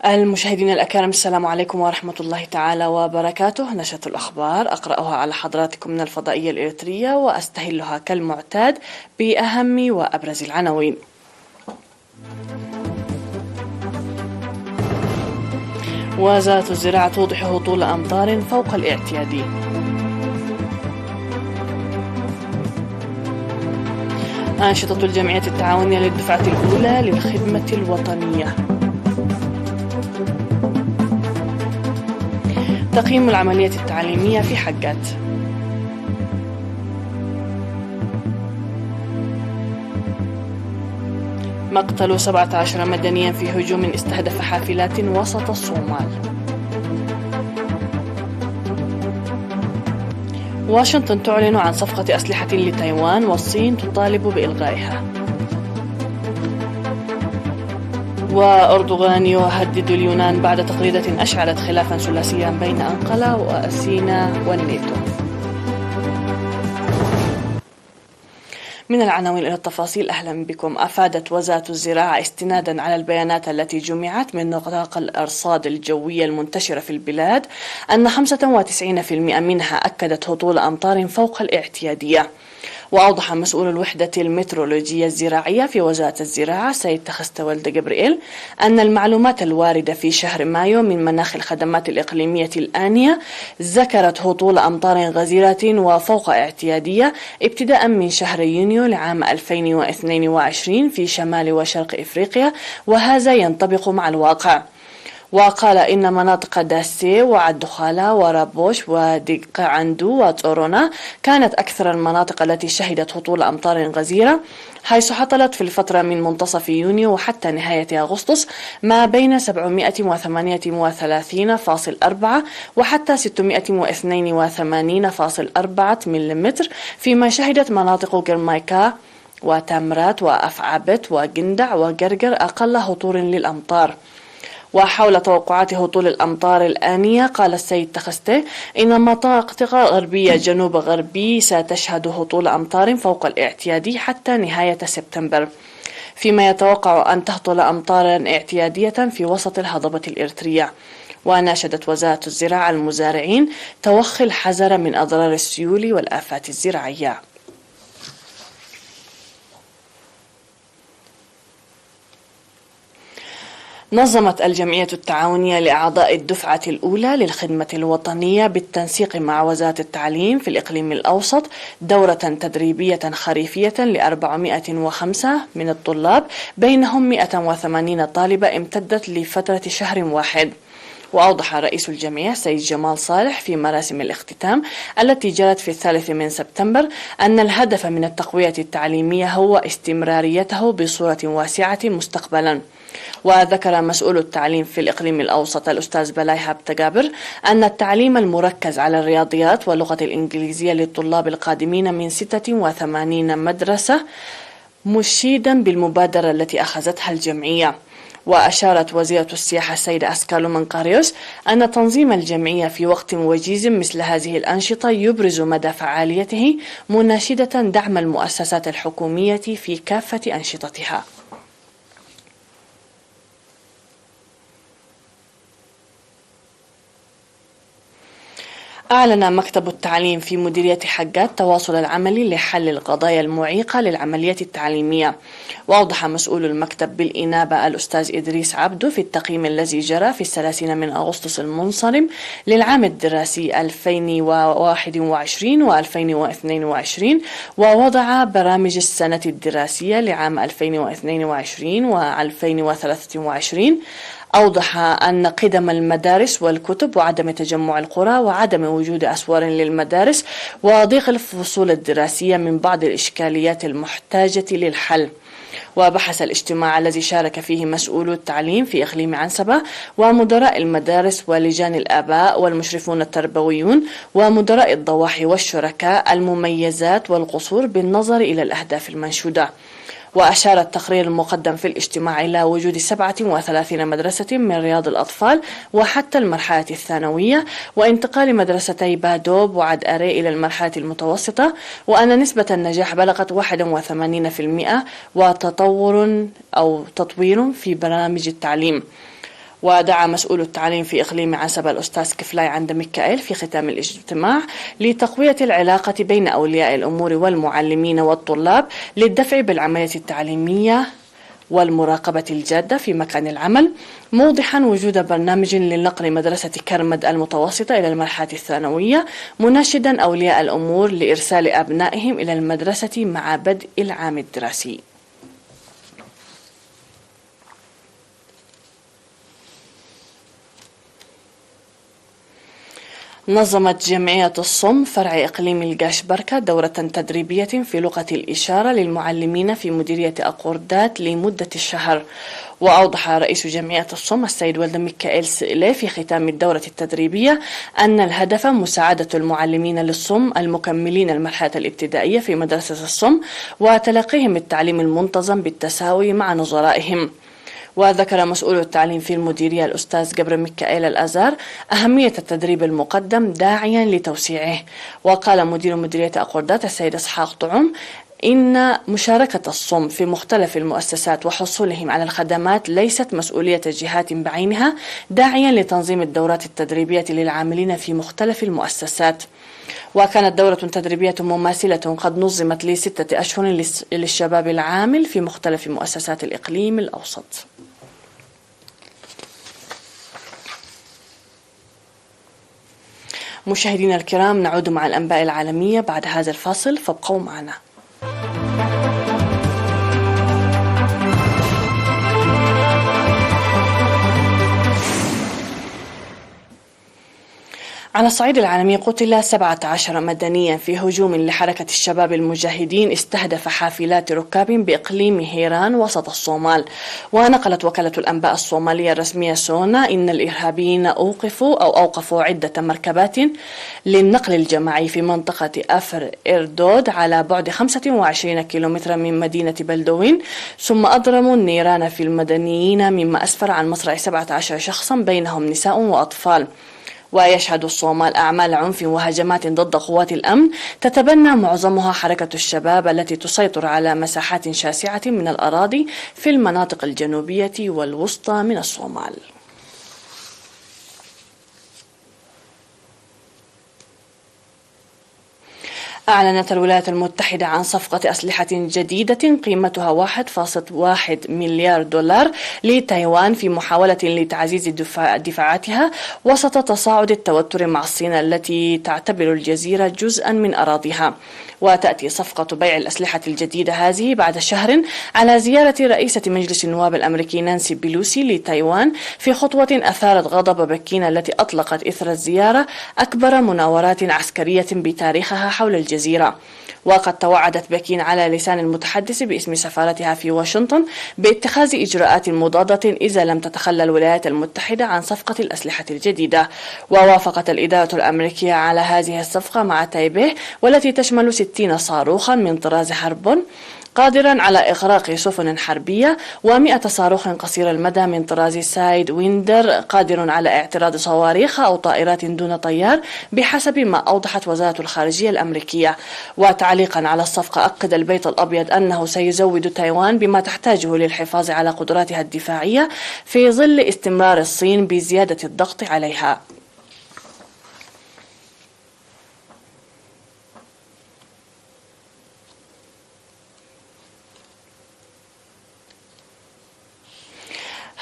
المشاهدين الأكارم، السلام عليكم ورحمة الله تعالى وبركاته. نشرة الأخبار أقرأها على حضراتكم من الفضائية الإريترية وأستهلها كالمعتاد بأهم وأبرز العناوين. وزارة الزراعة توضح هطول أمطار فوق الاعتيادي. أنشطة الجمعية التعاونية للدفعة الأولى للخدمة الوطنية. تقييم العملية التعليمية في حجات. مقتل 17 مدنيا في هجوم استهدف حافلات وسط الصومال. واشنطن تعلن عن صفقة أسلحة لتايوان والصين تطالب بإلغائها. وأردوغان يهدد اليونان بعد تغريدة أشعلت خلافا ثلاثيا بين أنقرة وأثينا والناتو. من العناوين إلى التفاصيل، أهلا بكم. أفادت وزارة الزراعة استنادا على البيانات التي جمعت من نطاق الأرصاد الجوية المنتشرة في البلاد أن 95% منها أكدت هطول أمطار فوق الاعتيادية. وأوضح مسؤول الوحدة المترولوجية الزراعية في وزارة الزراعة سيد تخستولد جبريل أن المعلومات الواردة في شهر مايو من مناخ الخدمات الإقليمية الآنية ذكرت هطول أمطار غزيرة وفوق اعتيادية ابتداء من شهر يونيو لعام 2022 في شمال وشرق إفريقيا، وهذا ينطبق مع الواقع. وقال إن مناطق داسي وعدخالة ورابوش وديقعندو وتورونا كانت أكثر المناطق التي شهدت هطول أمطار غزيرة، حيث حصلت في الفترة من منتصف يونيو وحتى نهاية أغسطس ما بين 738.4 وحتى 682.4 ملم، فيما شهدت مناطق جرمايكا وتامرات وأفعبت وجندع وجرجر أقل هطول للأمطار. وحول توقعات هطول الأمطار الآنية قال السيد تخسته إن مناطق غربية جنوب غربي ستشهد هطول أمطار فوق الاعتيادي حتى نهاية سبتمبر، فيما يتوقع أن تهطل أمطارا اعتيادية في وسط الهضبة الإريترية. وناشدت وزارة الزراعة المزارعين توخي الحذر من أضرار السيول والآفات الزراعية. نظمت الجمعية التعاونية لأعضاء الدفعة الأولى للخدمة الوطنية بالتنسيق مع وزارة التعليم في الإقليم الأوسط دورة تدريبية خريفية ل405 من الطلاب، بينهم 180 طالبة امتدت لفترة شهر واحد. وأوضح رئيس الجمعية سيد جمال صالح في مراسم الاختتام التي جرت في 3 من سبتمبر أن الهدف من التقوية التعليمية هو استمراريته بصورة واسعة مستقبلا. وذكر مسؤول التعليم في الإقليم الأوسط الأستاذ بلايها بتجابر أن التعليم المركز على الرياضيات واللغة الإنجليزية للطلاب القادمين من 86 مدرسة، مشيدا بالمبادرة التي أخذتها الجمعية. وأشارت وزيرة السياحة السيدة أسكالو منقاريوس أن تنظيم الجمعية في وقت وجيز مثل هذه الأنشطة يبرز مدى فعاليته، مناشدة دعم المؤسسات الحكومية في كافة أنشطتها. أعلن مكتب التعليم في مديرية حجات تواصل العمل لحل القضايا المعيقة للعملية التعليمية. وأوضح مسؤول المكتب بالإنابة الأستاذ إدريس عبدو في التقييم الذي جرى في 30 من أغسطس المنصرم للعام الدراسي 2021 و2022، ووضع برامج السنة الدراسية لعام 2022 و2023. أوضح أن قدم المدارس والكتب وعدم تجمع القرى وعدم وجود أسوار للمدارس وضيق الفصول الدراسية من بعض الإشكاليات المحتاجة للحل. وبحث الاجتماع الذي شارك فيه مسؤولو التعليم في إقليم عنسبة ومدراء المدارس ولجان الآباء والمشرفون التربويون ومدراء الضواحي والشركاء المميزات والقصور بالنظر إلى الأهداف المنشودة. وأشار التقرير المقدم في الاجتماع إلى وجود 37 مدرسة من رياض الأطفال وحتى المرحلة الثانوية، وانتقال مدرستي بادوب وعد أري إلى المرحلة المتوسطة، وأن نسبة النجاح بلغت 81%، وتطوير في برامج التعليم. ودعا مسؤول التعليم في إقليم عسبة الأستاذ كفلاي عند ميكائيل في ختام الاجتماع لتقوية العلاقة بين أولياء الأمور والمعلمين والطلاب للدفع بالعملية التعليمية والمراقبة الجادة في مكان العمل، موضحا وجود برنامج لنقل مدرسة كرمد المتوسطة إلى المرحلة الثانوية، مناشدا أولياء الأمور لإرسال أبنائهم إلى المدرسة مع بدء العام الدراسي. نظمت جمعية الصم فرع إقليم القاشبركة دورة تدريبية في لغة الإشارة للمعلمين في مديرية أقوردات لمدة الشهر. وأوضح رئيس جمعية الصم السيد ولد ميكائيل سئلي في ختام الدورة التدريبية أن الهدف مساعدة المعلمين للصم المكملين المرحلة الابتدائية في مدرسة الصم وتلقيهم التعليم المنتظم بالتساوي مع نظرائهم. وذكر مسؤول التعليم في المديرية الأستاذ جبر ميكائيل الأزار أهمية التدريب المقدم داعيا لتوسيعه. وقال مدير مديرية أقوردات السيد إسحاق طعم إن مشاركة الصم في مختلف المؤسسات وحصولهم على الخدمات ليست مسؤولية جهات بعينها، داعيا لتنظيم الدورات التدريبية للعاملين في مختلف المؤسسات. وكانت دورة تدريبية مماثلة قد نظمت ل6 أشهر للشباب العامل في مختلف مؤسسات الإقليم الأوسط. مشاهدينا الكرام، نعود مع الأنباء العالمية بعد هذا الفاصل، فابقوا معنا. على الصعيد العالمي قتل 17 مدنيا في هجوم لحركة الشباب المجاهدين استهدف حافلات ركاب بإقليم هيران وسط الصومال. ونقلت وكالة الأنباء الصومالية الرسمية سونا إن الإرهابيين أوقفوا عدة مركبات للنقل الجماعي في منطقة أفر إردود على بعد 25 كيلومترا من مدينة بلدوين، ثم أضرموا النيران في المدنيين مما أسفر عن مصرع 17 شخصا بينهم نساء وأطفال. ويشهد الصومال أعمال عنف وهجمات ضد قوات الأمن تتبنى معظمها حركة الشباب التي تسيطر على مساحات شاسعة من الأراضي في المناطق الجنوبية والوسطى من الصومال. أعلنت الولايات المتحدة عن صفقة أسلحة جديدة قيمتها 1.1 مليار دولار لتايوان في محاولة لتعزيز دفاعاتها وسط تصاعد التوتر مع الصين التي تعتبر الجزيرة جزءا من أراضيها. وتأتي صفقة بيع الأسلحة الجديدة هذه بعد شهر على زيارة رئيسة مجلس النواب الأمريكي نانسي بيلوسي لتايوان، في خطوة أثارت غضب بكين التي أطلقت إثر الزيارة أكبر مناورات عسكرية بتاريخها حول الجزيرة. وقد توعدت بكين على لسان المتحدث باسم سفارتها في واشنطن باتخاذ إجراءات مضادة إذا لم تتخلى الولايات المتحدة عن صفقة الأسلحة الجديدة. ووافقت الإدارة الأمريكية على هذه الصفقة مع تايبيه والتي تشمل 60 صاروخا من طراز حرب قادرا على إغراق سفن حربية، و100 صاروخ قصير المدى من طراز سايد ويندر قادر على اعتراض صواريخ أو طائرات دون طيار بحسب ما أوضحت وزارة الخارجية الأمريكية. وتعليقا على الصفقة أكد البيت الأبيض أنه سيزود تايوان بما تحتاجه للحفاظ على قدراتها الدفاعية في ظل استمرار الصين بزيادة الضغط عليها.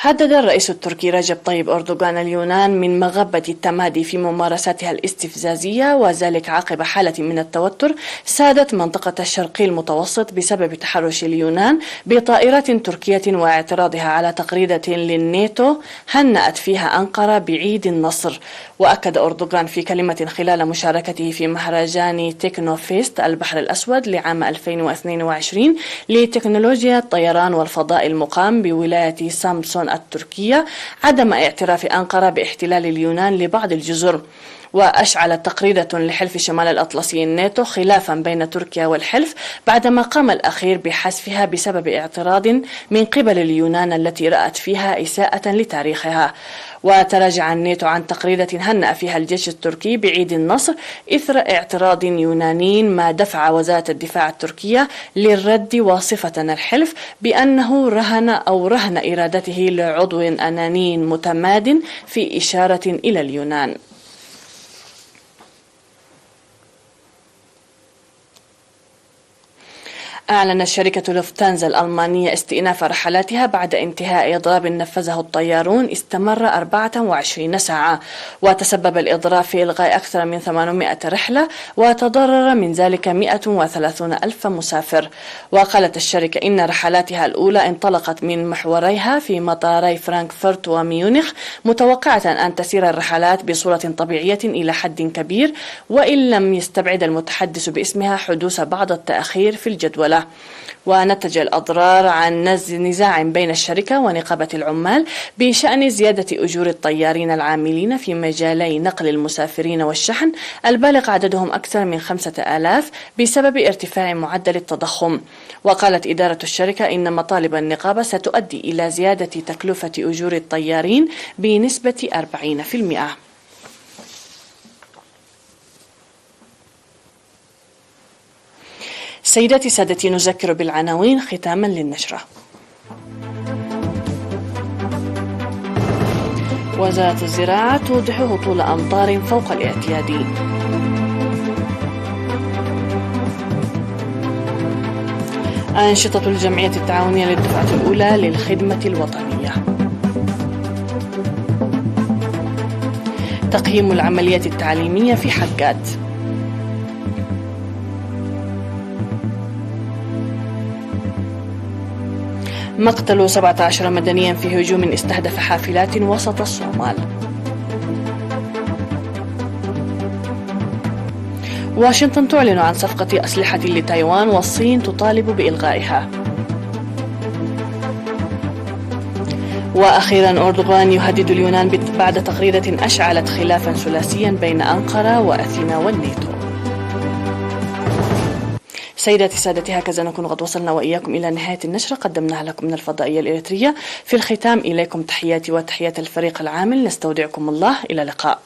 هدد الرئيس التركي رجب طيب أردوغان اليونان من مغبة التمادي في ممارساتها الاستفزازية، وذلك عقب حالة من التوتر سادت منطقة الشرقي المتوسط بسبب تحرش اليونان بطائرات تركية واعتراضها على تغريدة للناتو هنأت فيها أنقرة بعيد النصر. وأكد أردوغان في كلمة خلال مشاركته في مهرجان تكنوفيست البحر الأسود لعام 2022 لتكنولوجيا الطيران والفضاء المقام بولاية سامسون التركية عدم اعتراف أنقرة باحتلال اليونان لبعض الجزر. وأشعلت تقريدة لحلف شمال الأطلسي الناتو خلافا بين تركيا والحلف بعدما قام الأخير بحذفها بسبب اعتراض من قبل اليونان التي رأت فيها إساءة لتاريخها. وتراجع الناتو عن تقريدة هنأ فيها الجيش التركي بعيد النصر إثر اعتراض يوناني، ما دفع وزارة الدفاع التركية للرد واصفة الحلف بأنه رهن إرادته لعضو أناني متماد في إشارة إلى اليونان. أعلنت شركة لوفتانزا الألمانية استئناف رحلاتها بعد انتهاء إضراب نفذه الطيارون استمر 24 ساعة، وتسبب الإضراب في إلغاء أكثر من 800 رحلة، وتضرر من ذلك 130 ألف مسافر. وقالت الشركة إن رحلاتها الأولى انطلقت من محوريها في مطاري فرانكفورت وميونخ، متوقعة أن تسير الرحلات بصورة طبيعية إلى حد كبير، وإن لم يستبعد المتحدث باسمها حدوث بعض التأخير في الجدولة. ونتج الأضرار عن نزاع بين الشركة ونقابة العمال بشأن زيادة أجور الطيارين العاملين في مجالي نقل المسافرين والشحن البالغ عددهم أكثر من 5000 بسبب ارتفاع معدل التضخم. وقالت إدارة الشركة إن مطالب النقابة ستؤدي إلى زيادة تكلفة أجور الطيارين بنسبة 40%. سيداتي سادتي، نذكر بالعناوين ختاما للنشرة. وزارة الزراعة توضح هطول أمطار فوق الاعتيادي. أنشطة الجمعية التعاونية للدفعة الأولى للخدمة الوطنية. تقييم العمليات التعليمية في حجات. مقتل 17 مدنيا في هجوم استهدف حافلات وسط الصومال. واشنطن تعلن عن صفقة أسلحة لتايوان والصين تطالب بإلغائها. وأخيرا أردوغان يهدد اليونان بعد تغريدة أشعلت خلافا ثلاثيا بين أنقرة وأثينا والناتو. سيداتي سادتي، هكذا نكون قد وصلنا وإياكم إلى نهاية النشرة قدمناها لكم من الفضائية الإريترية. في الختام إليكم تحياتي وتحيات الفريق العامل، نستودعكم الله، إلى اللقاء.